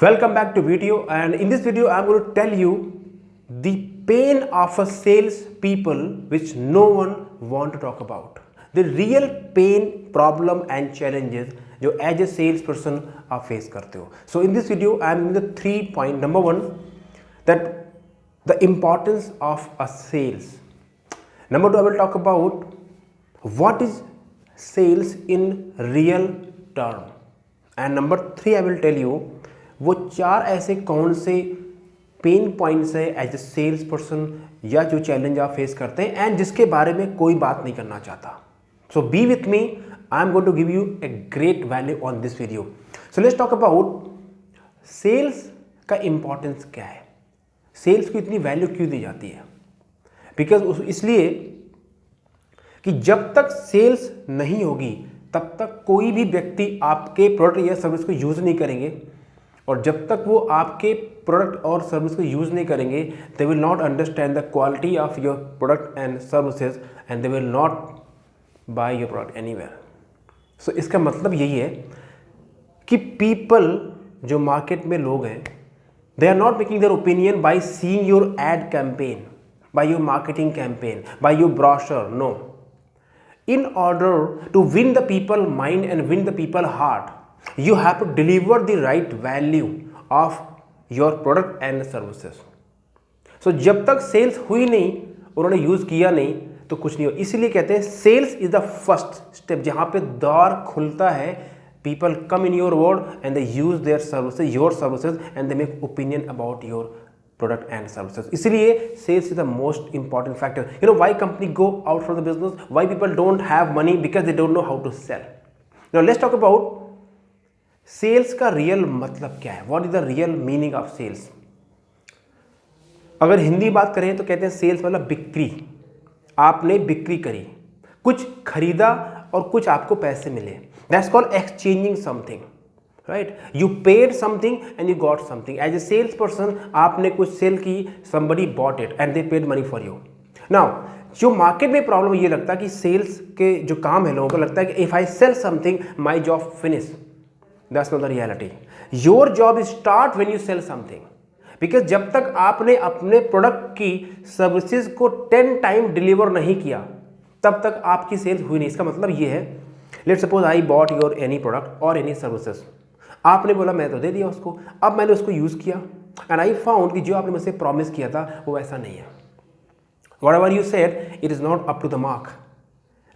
Welcome back to video, and in this video I'm going to tell you the pain of a sales people which no one want to talk about. The real pain, problem and challenges जो as a sales person आप face करते हो. So in this video I am in the 3 point. Number 1, that the importance of a sales. Number 2, I will talk about what is sales in real term. And number 3, I will tell you वो 4 ऐसे कौन से pen points है as a sales person या जो challenge आप face करते हैं एंड जिसके बारे में कोई बात नहीं करना चाहता. So be with me, I am going to give you a great value on this video. So let's talk about sales का इंपॉर्टेंस क्या है, सेल्स को इतनी वैल्यू क्यों दी जाती है. बिकॉज इसलिए कि जब तक सेल्स नहीं होगी तब तक कोई भी व्यक्ति आपके प्रोडक्ट या सर्विस को यूज़ नहीं करेंगे, और जब तक वो आपके प्रोडक्ट और सर्विस को यूज़ नहीं करेंगे they will not understand the quality of your product and services and they will not buy your product anywhere. So इसका मतलब यही है कि पीपल जो मार्केट में लोग हैं they are not making their opinion by seeing your ad campaign, by your marketing campaign, by your brochure. No, in order to win the people mind and win the people heart, you have to deliver the right value of your product and services. So जब तक sales हुई नहीं, उन्होंने use किया नहीं तो कुछ नहीं हो. इसलिए कहते हैं sales is the first step जहाँ पे द्वार खुलता है. People come in your world and they use their services, your services, and they make opinion about your product and services. इसलिए sales is the most important factor. You know why company go out from the business? Why people don't have money? Because they don't know how to sell. Now let's talk about sales का real मतलब क्या है. What is the real meaning of sales? अगर हिंदी बात करें तो कहते हैं sales मतलब बिक्री. आपने बिक्री करी, कुछ खरीदा और कुछ आपको पैसे मिले. That's called exchanging something. Right, you paid something and you got something. As a sales person आपने कुछ सेल की, somebody bought it and they paid money for you. Now जो मार्केट में प्रॉब्लम ये लगता है कि सेल्स के जो काम है लोगों को लगता है कि if I sell something my job finish. That's not the reality. Your job is start when you sell something. Because जब तक आपने अपने प्रोडक्ट की सर्विसेज को 10 टाइम डिलीवर नहीं किया तब तक आपकी सेल्स हुई नहीं. इसका मतलब ये है, let's suppose I bought your any product और एनी सर्विसेज. आपने बोला मैं तो दे दिया उसको, अब मैंने उसको यूज़ किया एंड आई फाउंड कि जो आपने मुझसे प्रॉमिस किया था वो वैसा नहीं है. Whatever you said, it is not up to the mark.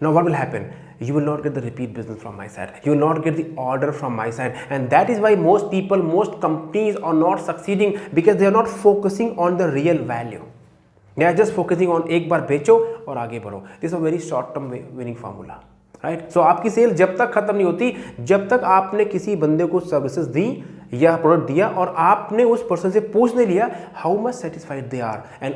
Now what will happen? You will not get the repeat business from my side. You will not get the order from my side, and that is why most people, most companies are not succeeding because they are not focusing on the real value. They are just focusing on एक बार बेचो और आगे बढ़ो. This is a very short term winning formula. Right. So आपकी sale जब तक खत्म नहीं होती जब तक आपने किसी बंदे को सर्विसेज दी या प्रोडक्ट दिया और आपने उस पर्सन से पूछ नहीं लिया how much satisfied they are and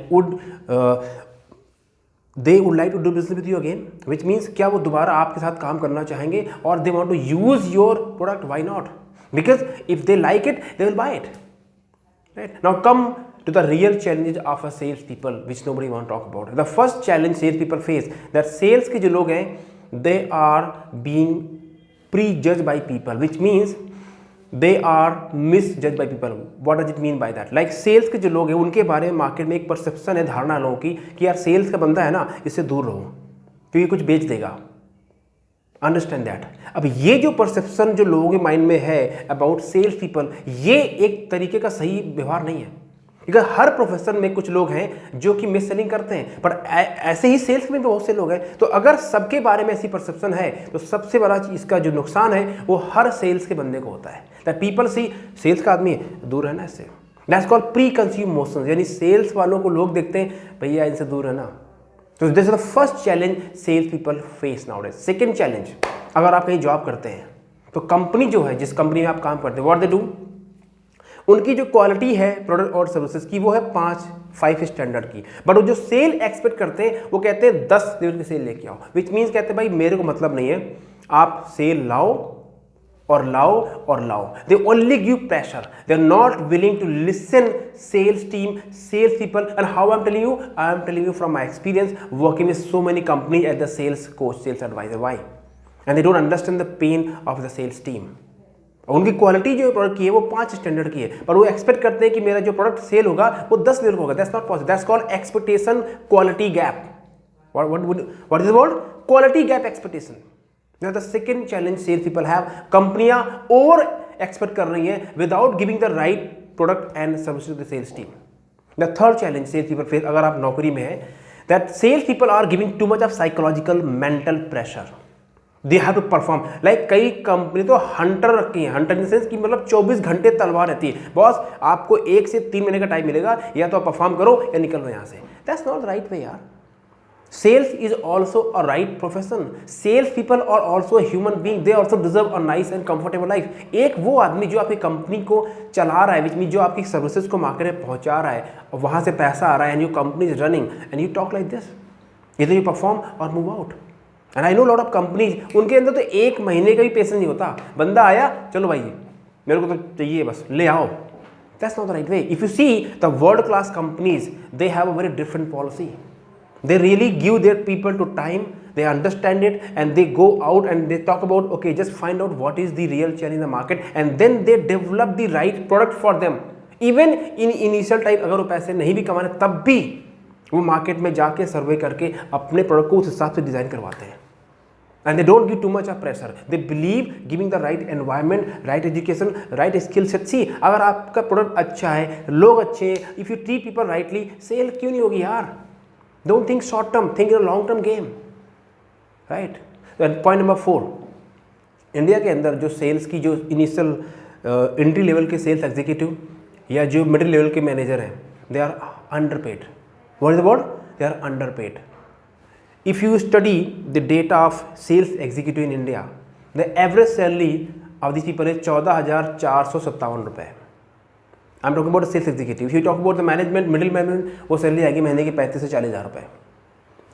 they would like to do business with you again, which means क्या वो दोबारा आपके साथ काम करना चाहेंगे और they want to use your product. Why not? Because if they like it they will buy it. Right. Now come to the real challenges of a sales people which nobody want to talk about. The first challenge sales people face, that sales के जो लोग हैं they are being prejudged by people, which means they are misjudged by people. What does it mean by that? Like sales के जो लोग हैं उनके बारे में मार्केट में एक परसेप्शन है, धारणा लोगों की कि यार सेल्स का बंदा है ना, इससे दूर रहो क्योंकि कुछ बेच देगा. Understand that. अब ये जो परसेप्शन जो लोगों के माइंड में है अबाउट सेल्स पीपल, ये एक तरीके का सही व्यवहार नहीं है. बिकॉज हर प्रोफेशन में कुछ लोग हैं जो कि मिस सेलिंग करते हैं, पर ऐसे ही सेल्स में भी बहुत से लोग हैं. तो अगर सबके बारे में ऐसी परसेप्शन है तो सबसे बड़ा इसका जो नुकसान है वो हर सेल्स के बंदे को होता है. दैट पीपल सी सेल्स का आदमी है, दूर रहना इससे. That's called pre consume motion. यानी सेल्स वालों को लोग देखते हैं भैया इनसे दूर रहना. तो this is the first challenge sales people face nowadays. Second challenge, अगर आप कहीं जॉब करते हैं तो कंपनी जो है, जिस कंपनी में आप काम करते हैं, व्हाट दे डू, उनकी जो क्वालिटी है प्रोडक्ट और सर्विसेज की वो है 5 स्टैंडर्ड की. बट वो जो सेल एक्सपेक्ट करते हैं वो कहते हैं 10 लेवल की सेल लेके आओ. विच मीन्स कहते हैं भाई मेरे को मतलब नहीं है, आप सेल लाओ और लाओ और लाओ. They only give pressure. They are not willing to listen sales team, sales people. And how I am telling you from my experience working with so many companies as the sales coach, sales adviser. Why? And they don't understand the pain of the sales team. उनकी quality जो product की है वो 5 standard की है, पर वो expect करते हैं कि मेरा जो प्रोडक्ट सेल होगा वो 10 लेवल का होगा। That's not possible. That's called expectation quality gap. What is called quality gap expectation. The second challenge sales people have, कंपनियां ओवर एक्सपेक्ट कर रही हैं without giving the right product and service to the sales team. The third challenge sales people face, अगर आप नौकरी में है, that sales people are giving too much of psychological mental pressure. They have to perform like, कई company तो Hunter रखी है, Hunter in sense कि मतलब 24 घंटे तलवार रहती है, बॉस आपको 1 से 3 महीने का टाइम मिलेगा, या तो आप परफॉर्म करो या निकल लो यहाँ से। दैट्स नॉट राइट वे यार। Sales is also a right profession. Sales people are also human being, they also deserve a nice and comfortable life. एक वो आदमी जो आपकी कंपनी को चला रहा है, विच मीन जो आपकी सर्विसेज को मार्केट में पहुंचा रहा है, और वहां से पैसा आ रहा है, and your company is running and you talk like this, इधर यू परफॉर्म और move out. And I know lot of companies, उनके अंदर तो 1 महीने का भी पेशेंस नहीं होता। बंदा आया, चलो भाई मेरे को तो चाहिए, बस ले आओ। That's not the right way. If you see the world class companies, they have a very different policy. They really give their people to time, they understand it, and they go out and they talk about, okay, just find out what is the real challenge in the market, and then they develop the right product for them. Even in initial time, अगर वो पैसे नहीं भी कमाने, तब भी वो market में जाके सर्वे करके अपने प्रोडक्ट को उस हिसाब से डिज़ाइन करवाते हैं। And they don't give too much of pressure. They believe giving the right environment, right education, right skill set. See, अगर आपका प्रोडक्ट अच्छा है, लोग अच्छे हैं, if you treat people rightly, sale क्यों नहीं होगी यार? Don't think short term, think in a long term game, right? And point number 4, India के अंदर जो सेल्स की जो इनिशियल एंट्री लेवल के सेल्स एग्जीक्यूटिव या जो मिडिल लेवल के मैनेजर हैं, they are underpaid. What is the word? They are underpaid. If you study the data of sales executive in India, the average salary of this people is 14,457 रुपये। I am talking about sales executive. If you talk about the management, middle management, वो salary आएगी महीने की 35 से 40,000 रुपये।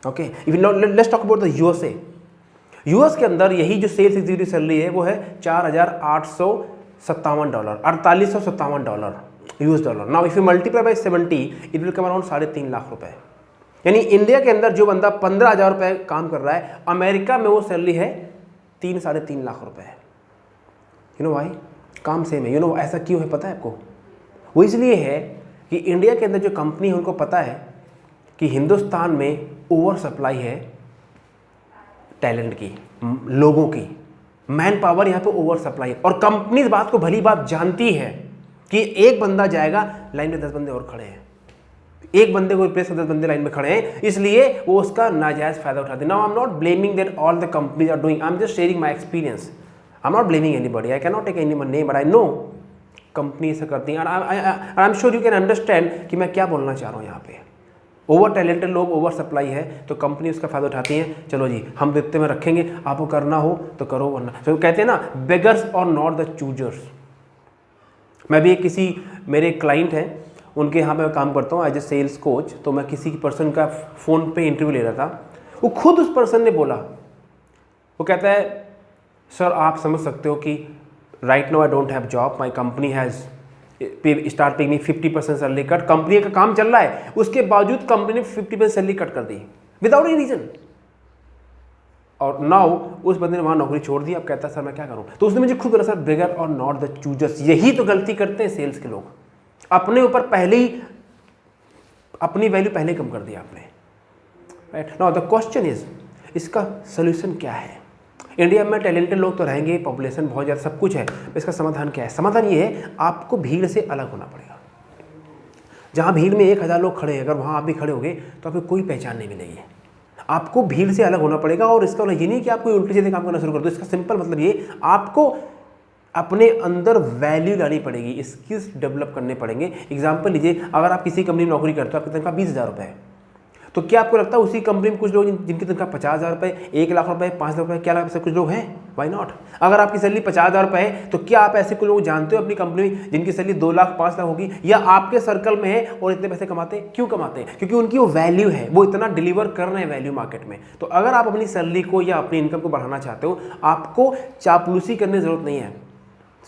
Okay, if you let's talk about the USA. US के अंदर यही जो सेल्स एग्जीक्यूटिव सैलरी है वो है $4,857, $4,857 US dollar. Now if you multiply by 70, it will come around 3.5 lakh रुपए। यानी इंडिया के अंदर जो बंदा 15,000 रुपये काम कर रहा है, अमेरिका में वो सैलरी है 3-3.5 लाख रुपए। You know why? काम सेम है। यू नो ऐसा क्यों है पता है आपको? वो इसलिए है कि इंडिया के अंदर जो कंपनी है उनको पता है कि हिंदुस्तान में ओवर सप्लाई है टैलेंट की, लोगों की, मैन पावर यहाँ पे ओवर सप्लाई है। और कंपनी इस बात को भली बात जानती है कि एक बंदा जाएगा, लाइन में 10 बंदे और खड़े हैं, एक बंदे को रिप्लेस कर 10 बंदे लाइन में खड़े हैं, इसलिए वो उसका नाजायज फायदा उठाते हैं। Now I am not blaming that all the companies are doing, I am just sharing my experience. I am not blaming anybody, I can not take any name, but I know company ऐसा करती हैं। आई एम श्योर यू कैन अंडरस्टैंड कि मैं क्या बोलना चाह रहा हूँ यहाँ पे। ओवर टैलेंटेड लोग, ओवर सप्लाई है, तो कंपनी उसका फायदा उठाती है। चलो जी हम वित्त में रखेंगे, आपको करना हो तो करो, वरना तो कहते हैं ना, बेगर्स और नॉट द चूजर्स। मैं भी किसी मेरे क्लाइंट हैं, उनके यहाँ मैं काम करता हूँ एज ए सेल्स कोच। तो मैं किसी पर्सन का फ़ोन पे इंटरव्यू ले रहा था, वो खुद उस पर्सन ने बोला, वो कहता है सर आप समझ सकते हो कि right now I don't have job, my company has start paying me 50% salary cut. Company का काम चल रहा है, उसके बावजूद कंपनी ने 50% सैलरी कट कर दी विदाउट एनी रीजन। और नाउ उस बंदे ने वहाँ नौकरी छोड़ दी। अब कहता है सर मैं क्या करूँ? तो उसने मुझे खुद बोला सर बेगर और नॉट द चूजर्स। यही तो गलती करते हैं सेल्स के लोग, अपने ऊपर पहले ही अपनी वैल्यू पहले कम कर दिया आपने, right? Now the question is, इसका सोल्यूशन क्या है? इंडिया में टैलेंटेड लोग तो रहेंगे, पॉपुलेशन बहुत ज़्यादा, सब कुछ है, इसका समाधान क्या है? समाधान ये है, आपको भीड़ से अलग होना पड़ेगा। जहाँ भीड़ में 1,000 लोग खड़े हैं, अगर वहाँ आप भी खड़े होंगे तो आपको कोई पहचान नहीं मिलेगी। आपको भीड़ से अलग होना पड़ेगा। और इसका मतलब ये नहीं कि आप कोई उल्टे सीधे काम करना शुरू कर दो। इसका सिंपल मतलब ये, आपको अपने अंदर वैल्यू लानी पड़ेगी, स्किल्स डेवलप करने पड़ेंगे। एग्जाम्पल लीजिए, अगर आप किसी कंपनी में नौकरी करते हो, आपकी तनख्वाह 20,000 रुपये है, तो क्या आपको लगता है उसी कंपनी में कुछ लोग जिनकी तनख्वाह 50,000 रुपये, 1 लाख रुपये, 5 लाख रुपये, क्या ऐसे कुछ लोग हैं? Why not? अगर आपकी सैलरी 50,000 रुपये है, तो क्या आप ऐसे कुछ लोग जानते हो अपनी कंपनी में जिनकी सैलरी 2 लाख 5 लाख होगी, या आपके सर्कल में है और इतने पैसे कमाते हैं? क्यों कमाते हैं? क्योंकि उनकी वो वैल्यू है, वो इतना डिलीवर कर रहे हैं वैल्यू मार्केट में। तो अगर आप अपनी सैलरी को या अपनी इनकम को बढ़ाना चाहते हो, आपको चापलूसी करने की जरूरत नहीं है।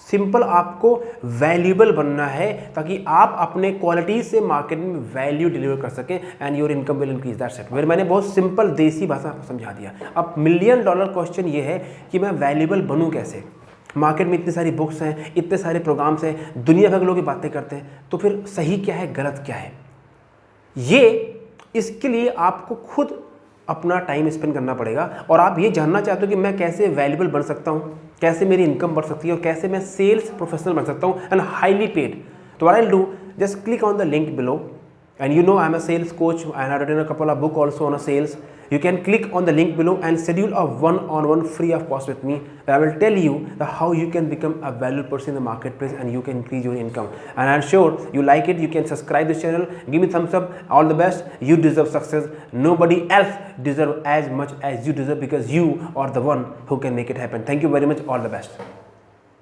सिंपल आपको वैल्यूएबल बनना है, ताकि आप अपने क्वालिटी से मार्केट में वैल्यू डिलीवर कर सकें and your income will increase. That's it. मैंने बहुत सिंपल देसी भाषा आपको समझा दिया। अब $1 मिलियन क्वेश्चन ये है कि मैं वैल्यूएबल बनूं कैसे? मार्केट में इतनी सारी बुक्स हैं, इतने सारे प्रोग्राम्स हैं, दुनिया भर के लोग ये बातें करते हैं, तो फिर सही क्या है, गलत क्या है, ये इसके लिए आपको खुद अपना टाइम स्पेंड करना पड़ेगा। और आप ये जानना चाहते हो कि मैं कैसे वैल्यूबल बन सकता हूँ, कैसे मेरी इनकम बढ़ सकती है और कैसे मैं सेल्स प्रोफेशनल बन सकता हूँ एंड हाईली पेड। तो what I will do, just click on the link below, and you know I'm a sales coach and I've written a couple of books also on a sales. You can click on the link below and schedule a one-on-one free of cost with me. I will tell you how you can become a valuable person in the marketplace and you can increase your income. And I'm sure you like it. You can subscribe this channel, give me thumbs up. All the best. You deserve success. Nobody else deserve as much as you deserve, because you are the one who can make it happen. Thank you very much. All the best.